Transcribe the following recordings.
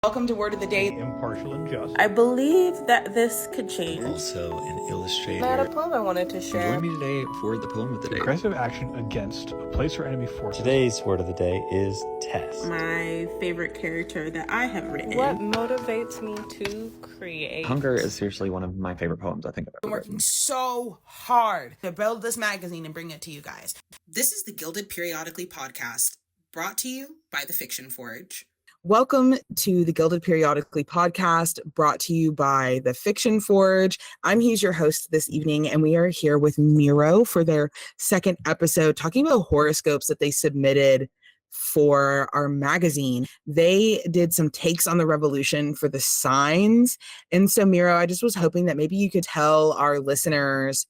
Welcome to Word of the Day. Impartial and just. I believe that this could change. Also an illustrator. I had a poem I wanted to share. Join me today for the poem of the day. Aggressive action against a place or enemy force. Today's word of the day is test. My favorite character that I have written. What motivates me to create? Hunger is seriously one of my favorite poems I think I've Been ever working written. so hard to build this magazine and bring it to you guys. This is the Guilded Periodically podcast, brought to you by the Fiction Forge. Welcome to the Guilded Periodically podcast, brought to you by the Fiction Forge. I'm Hues, your host this evening, and we are here with Miro for their second episode, talking about horoscopes that they submitted for our magazine. They did some takes on the revolution for the signs. And so, Miro, I just was hoping that maybe you could tell our listeners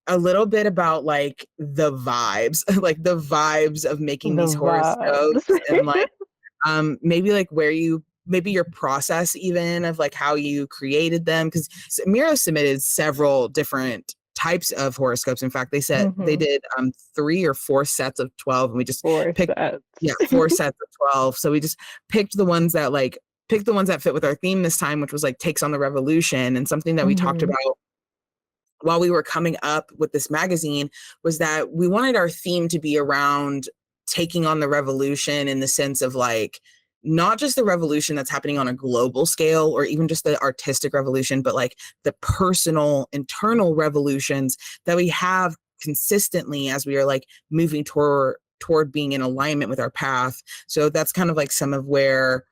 a little bit about like the vibes, like the vibes of making these horoscopes and like maybe like maybe your process even of like how you created them, because Miro submitted several different types of horoscopes. In fact, they said they did 3 or 4 sets of 12, and we just picked 4 sets of 12. So we just picked the ones that fit with our theme this time, which was like takes on the revolution. And something that we talked about while we were coming up with this magazine was that we wanted our theme to be around taking on the revolution in the sense of like not just the revolution that's happening on a global scale or even just the artistic revolution, but like the personal internal revolutions that we have consistently as we are like moving toward being in alignment with our path. So that's kind of like some of where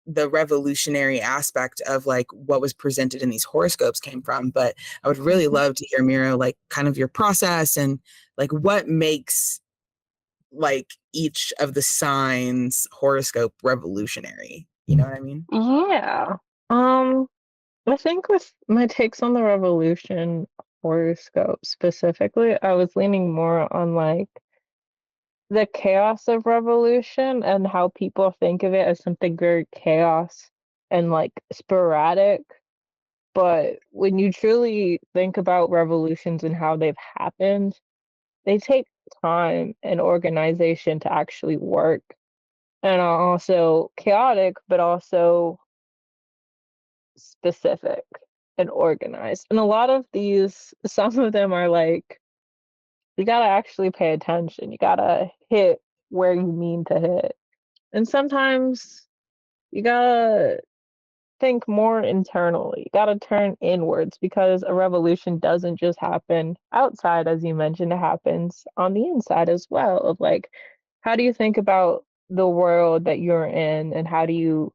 the revolutionary aspect of like what was presented in these horoscopes came from. But I would really love to hear, Miro, like kind of your process and like what makes like each of the signs horoscope revolutionary. You know what I mean? Yeah. I think with my takes on the revolution horoscope specifically, I was leaning more on like the chaos of revolution and how people think of it as something very chaos and like sporadic. But when you truly think about revolutions and how they've happened, they take time and organization to actually work and are also chaotic, but also specific and organized. And a lot of these, some of them are like, you gotta actually pay attention. You gotta hit where you mean to hit. And sometimes you gotta think more internally. You gotta turn inwards because a revolution doesn't just happen outside, as you mentioned, it happens on the inside as well. Of like, how do you think about the world that you're in and how do you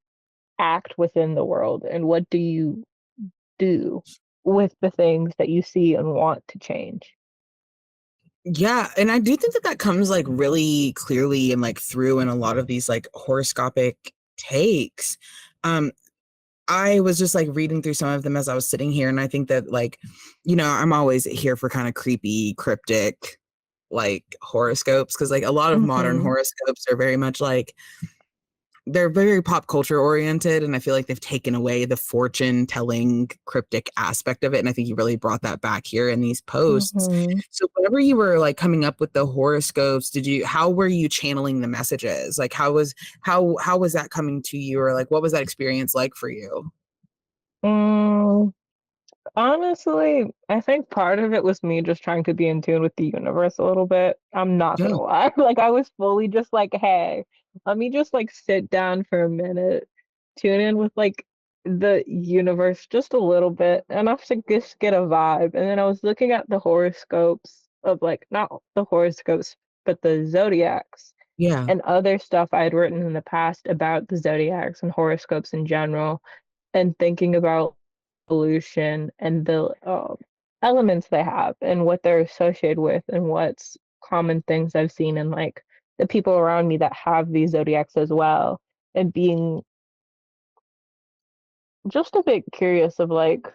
act within the world and what do you do with the things that you see and want to change? Yeah, and I do think that that comes like really clearly and like through in a lot of these like horoscopic takes. I was just like reading through some of them as I was sitting here, and I think that like, you know, I'm always here for kind of creepy, cryptic like horoscopes, because like a lot of modern horoscopes are very much like they're very pop culture oriented, and I feel like they've taken away the fortune telling cryptic aspect of it, and I think you really brought that back here in these posts. So whenever you were like coming up with the horoscopes, how were you channeling the messages? Like how was that coming to you, or like what was that experience like for you? Mm, Honestly, I think part of it was me just trying to be in tune with the universe a little bit. I'm not Yeah. gonna lie. Like I was fully just like, hey, let me just like sit down for a minute, tune in with like the universe just a little bit, enough to just get a vibe. And then I was looking at the horoscopes of like not the horoscopes, but the zodiacs Yeah. and other stuff I had written in the past about the zodiacs and horoscopes in general, and thinking about pollution and the elements they have and what they're associated with and what's common things I've seen in like the people around me that have these zodiacs as well, and being just a bit curious of like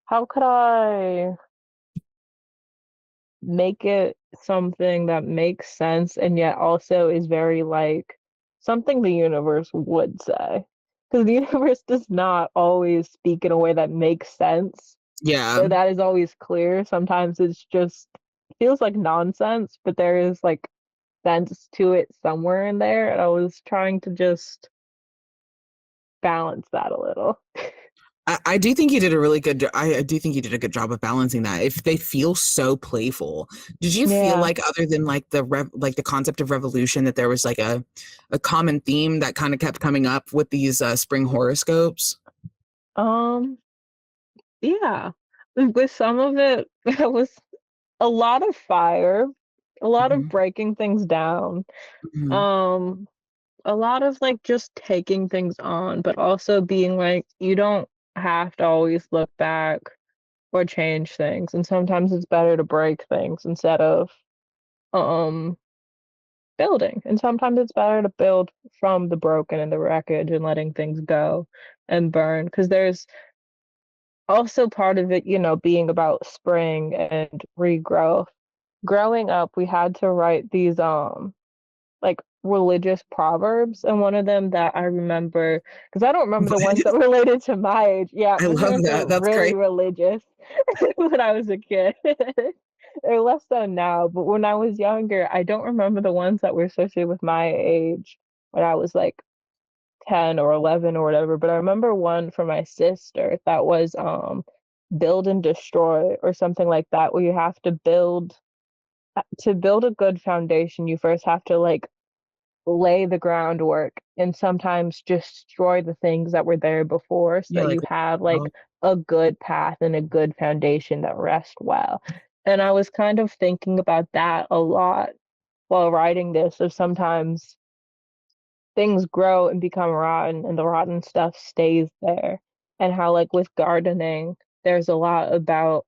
how could I make it something that makes sense and yet also is very like something the universe would say, because the universe does not always speak in a way that makes sense. Yeah. So that is always clear. Sometimes it's just feels like nonsense, but there is like sense to it somewhere in there. And I was trying to just balance that a little. I do think you did a really good I do think you did a good job of balancing that. If they feel so playful, did you feel Yeah. like, other than like the concept of revolution, that there was like a common theme that kind of kept coming up with these spring horoscopes? Yeah. With some of it, it was a lot of fire, a lot of Mhm. breaking things down, Mhm. um, a lot of like just taking things on, but also being like, you don't have to always look back or change things. And sometimes it's better to break things instead of um building. And sometimes it's better to build from the broken and the wreckage and letting things go and burn. Because there's also part of it, being about spring and regrowth. Growing up, we had to write these like religious proverbs, and one of them that I remember, because I don't remember the ones that related to my age. Yeah, I my love parents were that. That's really great. religious when I was a kid. They're less so now, but when I was younger, I don't remember the ones that were associated with my age when I was like 10 or 11 or whatever. But I remember one from my sister that was build and destroy or something like that, where you have to build a good foundation, you first have to like lay the groundwork and sometimes destroy the things that were there before so Yeah, that like, you have oh, like a good path and a good foundation that rests well. And I was kind of thinking about that a lot while writing this, of sometimes things grow and become rotten and the rotten stuff stays there. And how like with gardening, there's a lot about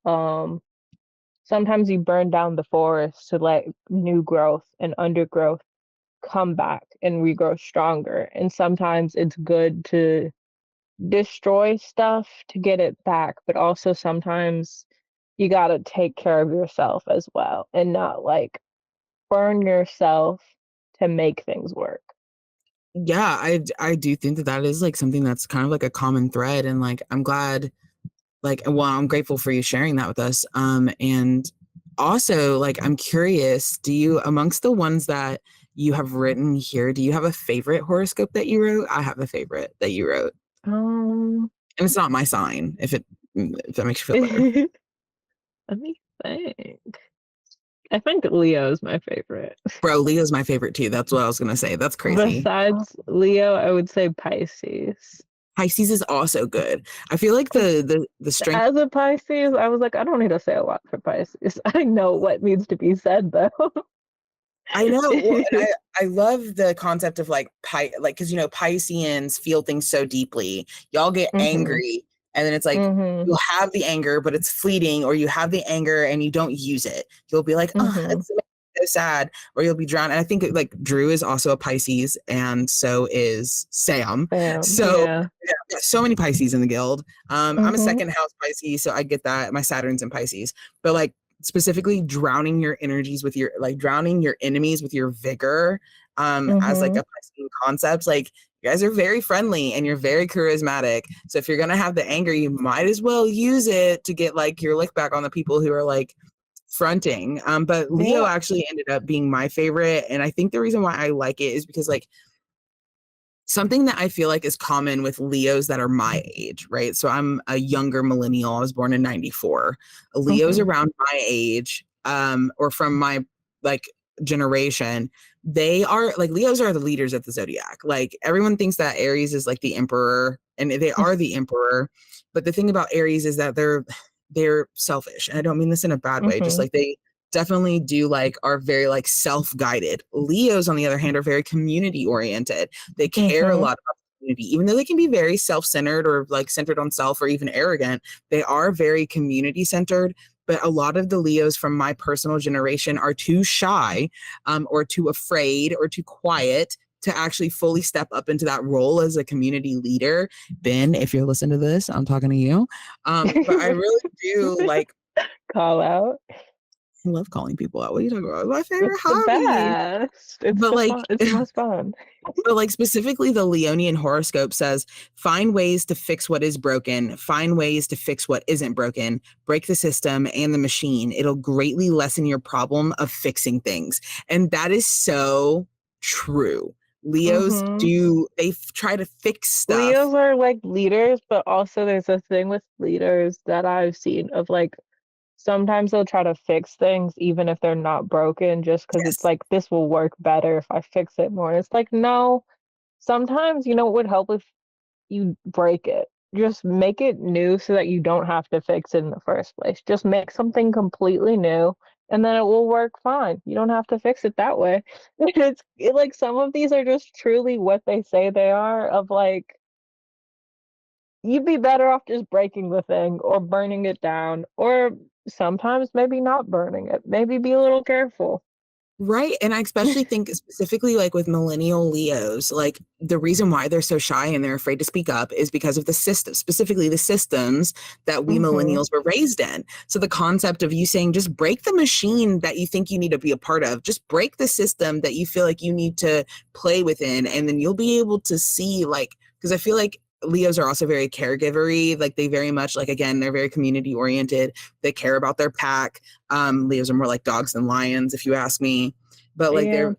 sometimes you burn down the forest to let new growth and undergrowth come back and regrow stronger. And sometimes it's good to destroy stuff to get it back, but also sometimes you got to take care of yourself as well and not like burn yourself to make things work. yeah, I do think that that is like something that's kind of like a common thread, and like I'm glad, like, well, I'm grateful for you sharing that with us. And also, like, I'm curious, do you, amongst the ones that you have written here, do you have a favorite horoscope that you wrote? I have a favorite that you wrote, Um, and it's not my sign, if that makes you feel better. let me think. I think Leo is my favorite. Bro, Leo's my favorite too. That's what I was gonna say. That's crazy. Besides Leo, I would say Pisces. Pisces is also good. I feel like the strength. As a Pisces, I was like, I don't need to say a lot for Pisces. I know what needs to be said though. I know. Well, and I love the concept of like like, because Pisceans feel things so deeply. Y'all get Mhm. angry, and then it's like Mhm. you'll have the anger, but it's fleeting, or you have the anger and you don't use it. You'll be like, oh, Mhm. it's so sad, or you'll be drowned. And I think like Drew is also a Pisces, and so is Sam. Bam. So Yeah. yeah, we got so many Pisces in the guild. I'm a Mhm. second house Pisces, so I get that. My Saturn's in Pisces, but like specifically drowning your energies with your, like, drowning your enemies with your vigor, as like a Mhm. Piscean concept. Like, you guys are very friendly and you're very charismatic, so if you're gonna have the anger, you might as well use it to get like your lick back on the people who are like fronting. But Leo Yeah. actually ended up being my favorite, and I think the reason why I like it is because, like, something that I feel like is common with Leos that are my age, right? So I'm a younger millennial. I was born in 94. Leos Mhm. around my age, or from my like generation, they are like, Leos are the leaders of the zodiac. Like, everyone thinks that Aries is like the emperor, and they are the emperor. But the thing about Aries is that they're selfish. And I don't mean this in a bad way. Just Mhm. like, they definitely do like, are very like self-guided. Leos, on the other hand, are very community oriented. They care a Mhm. lot about the community, even though they can be very self-centered or like centered on self or even arrogant. They are very community centered. But a lot of the Leos from my personal generation are too shy, or too afraid or too quiet to actually fully step up into that role as a community leader. Ben, if you're listening to this, I'm talking to you. But I really do like, Call out. I love calling people out. What are you talking about? It's my It's favorite the hobby. best. It's But the like, fun. It's the most fun. but like, specifically, the Leonian horoscope says, find ways to fix what is broken, find ways to fix what isn't broken, break the system and the machine. It'll greatly lessen your problem of fixing things. And that is so true. Leos they try to fix stuff. Leos are like leaders, but also there's a thing with leaders that I've seen of like sometimes they'll try to fix things even if they're not broken, just because it's like, this will work better if I fix it more. It's like, no, sometimes, you know, it would help if you break it. Just make it new so that you don't have to fix it in the first place. Just make something completely new and then it will work fine. You don't have to fix it that way. Like some of these are just truly what they say they are, of like, you'd be better off just breaking the thing or burning it down, or sometimes maybe not burning it. Maybe be a little careful. Right. And I especially think specifically like with millennial Leos, like the reason why they're so shy and they're afraid to speak up is because of the system, specifically the systems that we millennials were raised in. So the concept of you saying, just break the machine that you think you need to be a part of, just break the system that you feel like you need to play within. And then you'll be able to see, like, because I feel like Leos are also very caregivery. Like they very much, like, again, they're very community oriented. They care about their pack. Leos are more like dogs than lions, if you ask me. But like they're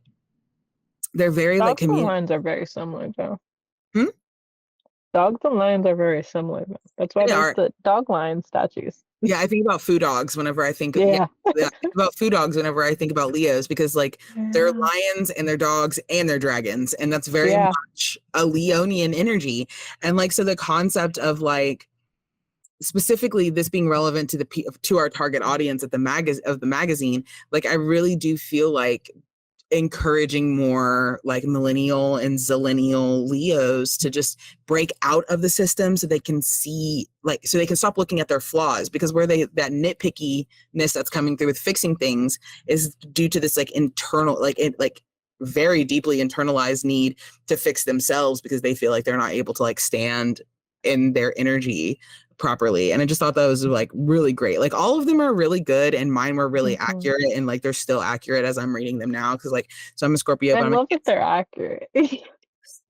very dogs like community. And lions are very similar though. Hmm? Dogs and lions are very similar though. That's why there's the dog lion statues. Yeah, I think about foo dogs whenever I think I think about foo dogs whenever I think about Leos, because like they're lions and they're dogs and they're dragons, and that's very much a Leonian energy. And like, so the concept of like specifically this being relevant to our target audience at the magazine, like I really do feel like encouraging more like millennial and zillennial Leos to just break out of the system so they can see, like, so they can stop looking at their flaws, because where that nitpickiness that's coming through with fixing things is due to this like internal, like very deeply internalized need to fix themselves, because they feel like they're not able to like stand in their energy properly. And I just thought that was like really great. Like all of them are really good, and mine were really accurate, and like they're still accurate as I'm reading them now, because like, so I'm a Scorpio, I but love that they're accurate.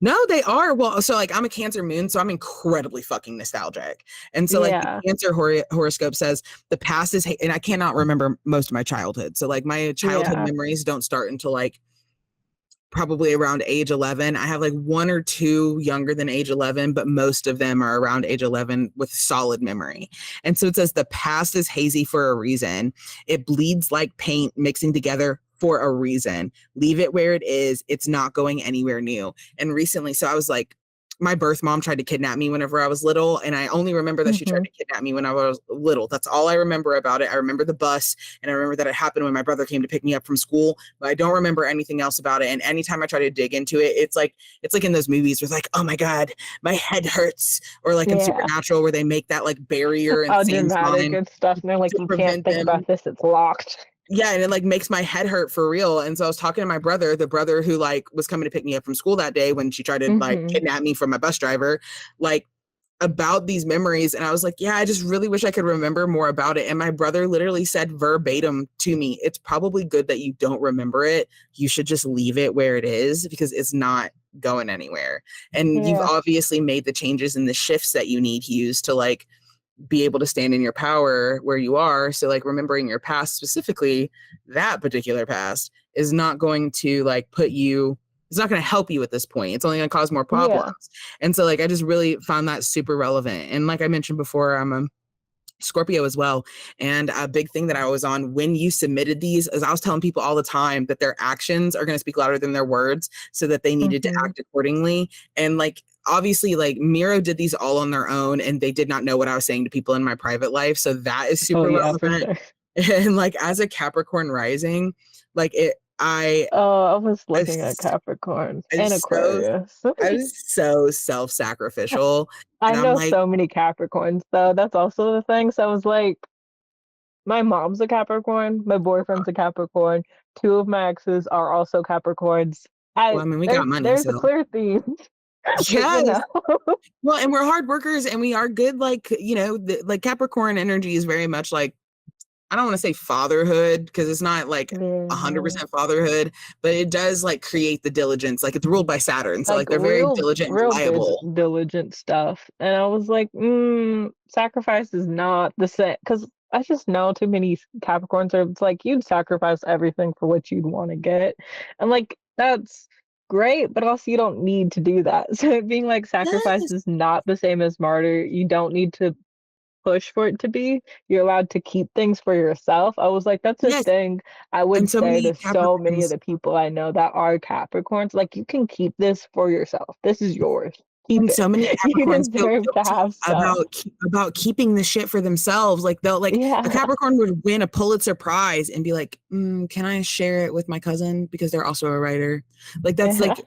No, they are. Well, so like I'm a Cancer moon, so I'm incredibly fucking nostalgic. And so like the Cancer horoscope says the past is and I cannot remember most of my childhood. So like my childhood memories don't start until like probably around age 11. I have like one or two younger than age 11, but most of them are around age 11 with solid memory. And so it says the past is hazy for a reason. It bleeds like paint mixing together for a reason. Leave it where it is. It's not going anywhere new. And recently, so I was like, my birth mom tried to kidnap me whenever I was little, and I only remember that she tried to kidnap me when I was little. That's all I remember about it. I remember the bus, and I remember that it happened when my brother came to pick me up from school, but I don't remember anything else about it. And anytime I try to dig into it, it's like in those movies where it's like, oh my God, my head hurts, or like in Supernatural where they make that like barrier and dramatic and stuff, and they're like, you can't think about this, it's locked. Yeah, and it like makes my head hurt for real. And so I was talking to my brother, the brother who like was coming to pick me up from school that day when she tried to like kidnap me from my bus driver, like about these memories. And I was like, yeah, I just really wish I could remember more about it. And my brother literally said verbatim to me, it's probably good that you don't remember it. You should just leave it where it is, because it's not going anywhere. And you've obviously made the changes and the shifts that you need, Hues, to like be able to stand in your power where you are. So like remembering your past, specifically that particular past, is not going to like it's not going to help you at this point. It's only going to cause more problems. And so like I just really found that super relevant. And like I mentioned before, I'm a Scorpio as well. And a big thing that I was on when you submitted these is I was telling people all the time that their actions are going to speak louder than their words, so that they needed to act accordingly. And like, obviously, like Miro did these all on their own, and they did not know what I was saying to people in my private life. So that is super relevant. And like as a Capricorn rising, like I was looking at Capricorn and Aquarius. I was so self-sacrificial. I know so many Capricorns though. That's also the thing. So I was like, my mom's a Capricorn, my boyfriend's a Capricorn, two of my exes are also Capricorns. Well, I mean, we got money. There's a clear theme. Yes. Well, and we're hard workers, and we are good. Like, you know, like Capricorn energy is very much like, I don't want to say fatherhood, because it's not like 100% fatherhood, but it does like create the diligence. Like it's ruled by Saturn. So like they're very diligent and reliable. Diligent stuff. And I was like, sacrifice is not the same. Because I just know too many Capricorns are, it's like you'd sacrifice everything for what you'd want to get. And like, that's great, but also you don't need to do that. So being like sacrifice Yes. is not the same as martyr. You don't need to push for it to be. You're allowed to keep things for yourself. I was like, that's a Yes. thing I would And so say many to so many of Capricorns the people I know that are Capricorns. Like, you can keep this for yourself. This is yours. Keep and it. so many You Capricorns feel deserve to guilty have stuff. about keeping the shit for themselves. Like they'll like a Yeah. Capricorn would win a Pulitzer Prize and be like, can I share it with my cousin because they're also a writer? Like that's Yeah. like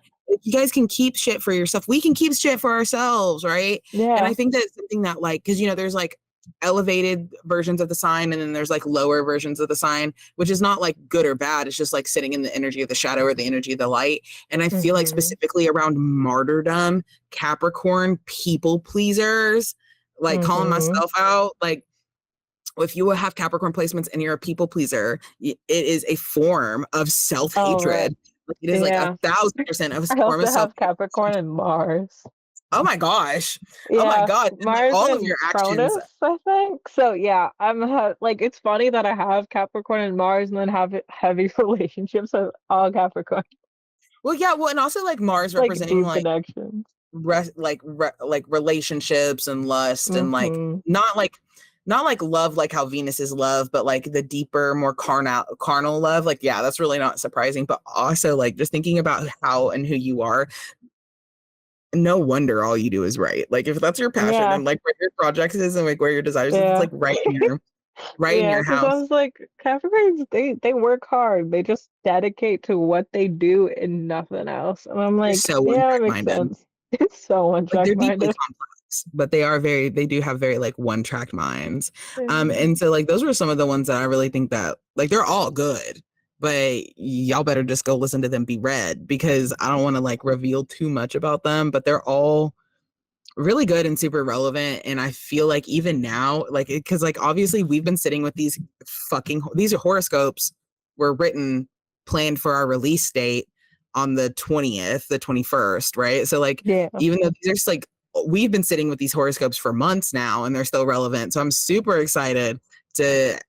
you guys can keep shit for yourself. We can keep shit for ourselves, right? And Yeah. I think that's something that like because there's like elevated versions of the sign and then there's like lower versions of the sign, which is not like good or bad. It's just like sitting in the energy of the shadow or the energy of the light. And I feel like specifically around martyrdom, Capricorn people pleasers, like calling myself out, like if you have Capricorn placements and you're a people pleaser, it is a form of Oh, right. self-hatred. Like it is like Yeah. 1,000% of a I form also of have self-hatred. Capricorn and Mars. Oh my gosh. Oh my Yeah, God. And like Mars all of and your actions. Cronus, I think. So yeah, like it's funny that I have Capricorn and Mars and then have heavy relationships with all Capricorn, Well, yeah, well, and also like Mars like representing deep like connections. like relationships and lust and like Mm-hmm. not like love like how Venus is love, but like the deeper, more carnal love. Like, yeah, that's really not surprising. But also like just thinking about how and who you are, no wonder all you do is right. Like if that's your passion Yeah, and like where your projects is and like where your desires is, it's yeah. like right in Yeah, your because I house. was like, Capricorns, they work hard. They just dedicate to what they do and nothing else. And I'm They're like, so yeah, that one-track makes minded. sense. It's so Like they're deeply one-track-minded. complex, but they do have very like one-track minds. Yeah. And so like those were some of the ones that I really think that like they're all good, but y'all better just go listen to them be read because I don't want to like reveal too much about them, but they're all really good and super relevant. And I feel like even now, like because like obviously we've been sitting with these horoscopes were written planned for our release date on the 20th, the 21st, right? So like Yeah. even though these are just like we've been sitting with these horoscopes for months now and they're still relevant. So I'm super excited to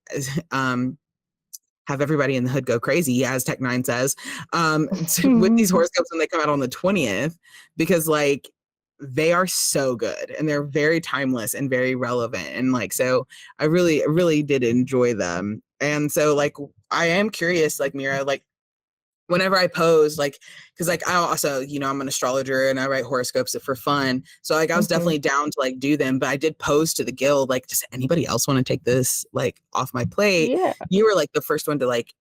have everybody in the hood go crazy, as Tech Nine says, with these horoscopes when they come out on the 20th, because like they are so good and they're very timeless and very relevant. And like, so I really did enjoy them. And so like, I am curious, like Mira, like whenever I pose, like, because like I also, I'm an astrologer and I write horoscopes for fun. So like I was definitely down to like do them, but I did pose to the guild, like, does anybody else want to take this like off my plate? Yeah. You were like the first one to like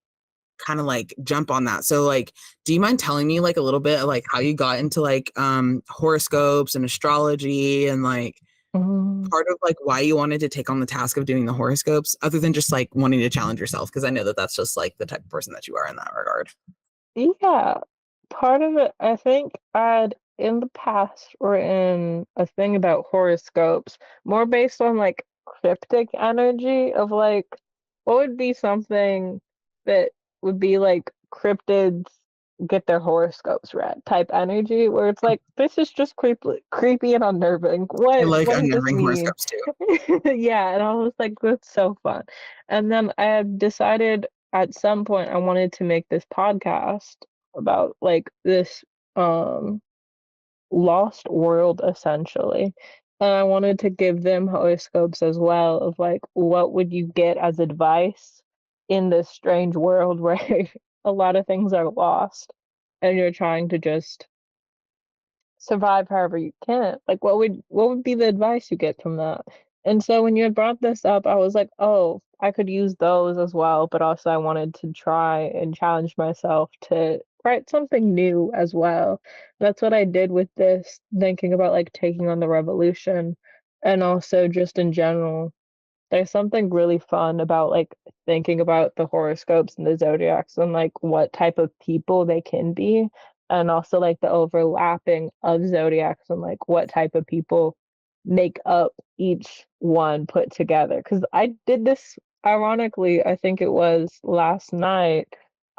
kind of like jump on that. So like, do you mind telling me like a little bit of, like how you got into like horoscopes and astrology and like part of like why you wanted to take on the task of doing the horoscopes other than just like wanting to challenge yourself? Because I know that that's just like the type of person that you are in that regard. Yeah, part of it, I think I'd in the past written a thing about horoscopes, more based on like cryptic energy of like what would be something that would be like cryptids get their horoscopes read type energy, where it's like this is just creepy and unnerving. I What like what does this unnerving mean? horoscopes too. Yeah, and I was like, that's so fun. And then I had decided at some point I wanted to make this podcast about like this um lost world essentially. And I wanted to give them horoscopes as well of like what would you get as advice in this strange world where a lot of things are lost and you're trying to just survive however you can. Like what would be the advice you get from that? And so when you had brought this up, I was like, oh, I could use those as well, but also I wanted to try and challenge myself to write something new as well. That's what I did with this, thinking about like taking on the revolution and also just in general there's something really fun about like thinking about the horoscopes and the zodiacs and like what type of people they can be, and also like the overlapping of zodiacs and like what type of people make up each one put together. Because I did this ironically, I think it was last night.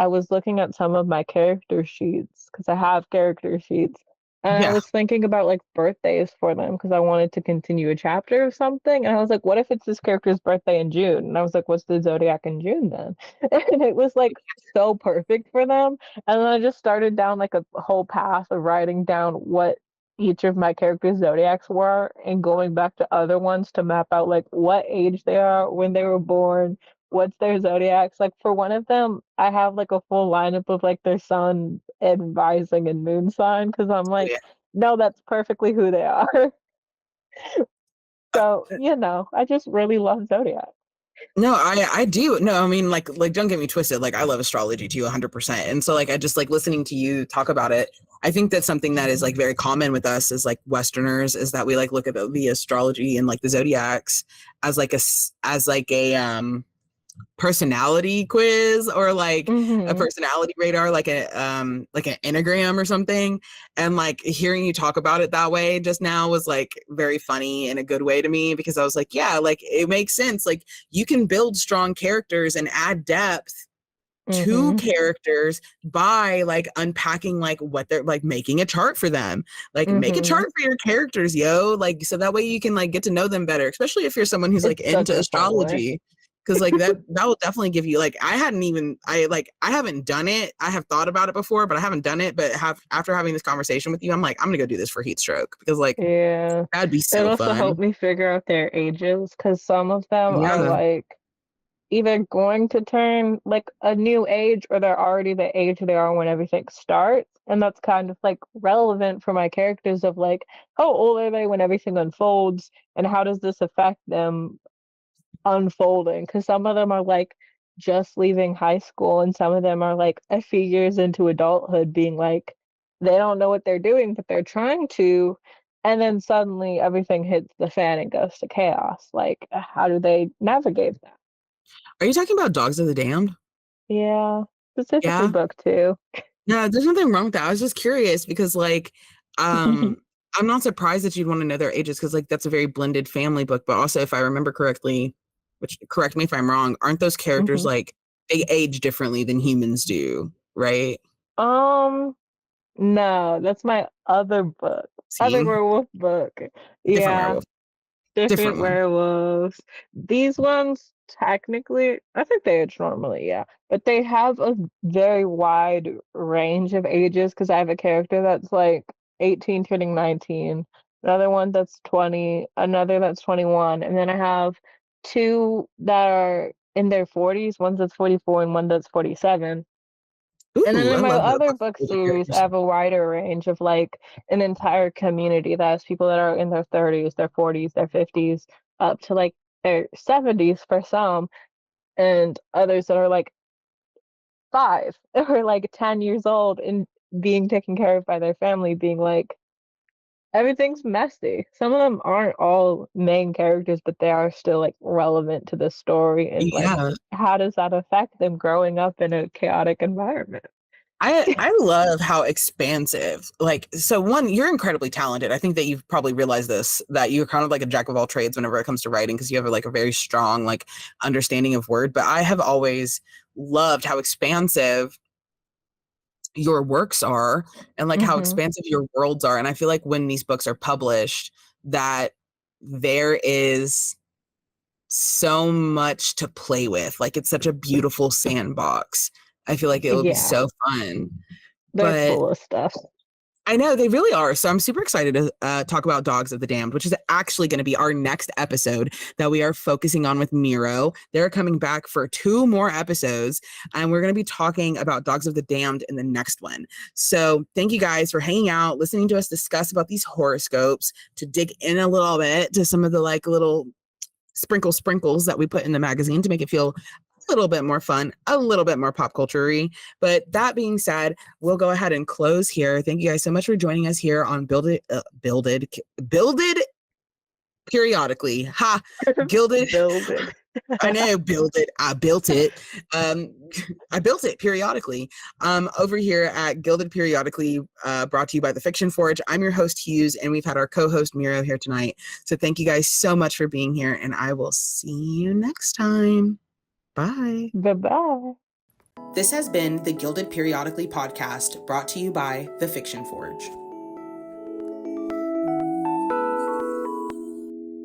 I was looking at some of my character sheets because I have character sheets, And I Yeah. was thinking about like birthdays for them because I wanted to continue a chapter of something. And I was like, what if it's this character's birthday in June? And I was like, what's the zodiac in June then? And it was like so perfect for them. And then I just started down like a whole path of writing down what each of my characters' zodiacs were and going back to other ones to map out like what age they are, when they were born, what's their zodiacs. Like for one of them, I have like a full lineup of like their sun and rising and moon sign because I'm like, Yeah. no, that's perfectly who they are. So, I just really love zodiac. No, I do. No, I mean like don't get me twisted. Like I love astrology too 100%. And so like I just like listening to you talk about it. I think that's something that is like very common with us as like Westerners is that we like look at the astrology and like the zodiacs as like a personality quiz or like a Hmm. personality radar, like an enneagram or something. And like hearing you talk about it that way just now was like very funny in a good way to me because I was like, yeah, like it makes sense. Like you can build strong characters and add depth to Hmm. characters by like unpacking like what they're like making a chart for them, like make a Hmm. chart for your characters, like so that way you can like get to know them better, especially if you're someone who's like It's such into a fun way. astrology, because like that will definitely give you like I haven't done it. I have thought about it before but I haven't done it, but have after having this conversation with you I'm like I'm gonna go do this for heat stroke because like Yeah. that'd be It so also helped fun. me figure out their ages because some of them are Yeah. like either going to turn like a new age or they're already the age they are when everything starts. And that's kind of like relevant for my characters of like, how old are they when everything unfolds? And how does this affect them unfolding? Because some of them are like just leaving high school, and some of them are like a few years into adulthood, being like, they don't know what they're doing, but they're trying to. And then suddenly everything hits the fan and goes to chaos. Like, how do they navigate that? Are you talking about Dogs of the Damned? Yeah, specifically Yeah. book two. No, there's nothing wrong with that. I was just curious because like I'm not surprised that you'd want to know their ages because like that's a very blended family book. But also if I remember correctly, which correct me if I'm wrong, aren't those characters Hmm. like they age differently than humans do, right? Um, no, that's my other book, other See? werewolf book. Different Yeah, werewolf. different Different one. werewolves. These ones, technically, I think they age normally, yeah, but they have a very wide range of ages because I have a character that's like 18 turning 19, another one that's 20, another that's 21, and then I have two that are in their 40s, one that's 44 and one that's 47. And then Ooh, in I my love those. other Lots of book older series, I characters. have a wider range of like an entire community that has people that are in their 30s, their 40s, their 50s, up to like their 70s for some, and others that are like 5 or like 10 years old and being taken care of by their family, being like, everything's messy. Some of them aren't all main characters, but they are still like relevant to the story. And like, Yeah. how does that affect them growing up in a chaotic environment? I love how expansive, like, so one, you're incredibly talented. I think that you've probably realized this, that you're kind of like a jack of all trades whenever it comes to writing, because you have like a very strong, like, understanding of word. But I have always loved how expansive your works are and like how Hmm. expansive your worlds are. And I feel like when these books are published, that there is so much to play with. Like it's such a beautiful sandbox. I feel like it will be Yeah. so fun. They're But full of stuff. I know they really are. So I'm super excited to talk about Dogs of the Damned, which is actually going to be our next episode that we are focusing on with Miro. They're coming back for 2 more episodes, and we're going to be talking about Dogs of the Damned in the next one. So thank you guys for hanging out, listening to us discuss about these horoscopes, to dig in a little bit to some of the like little sprinkles that we put in the magazine to make it feel a little bit more fun, a little bit more pop culture-y. But that being said, we'll go ahead and close here. Thank you guys so much for joining us here on Builded Periodically. Ha! Gilded. Builded. I know, build it. I built it. Um, I built it periodically. Over here at Gilded Periodically, brought to you by the Fiction Forge. I'm your host, Hues, and we've had our co-host Miro here tonight. So thank you guys so much for being here, and I will see you next time. Bye. Bye-bye. This has been the Gilded Periodically podcast, brought to you by the Fiction Forge.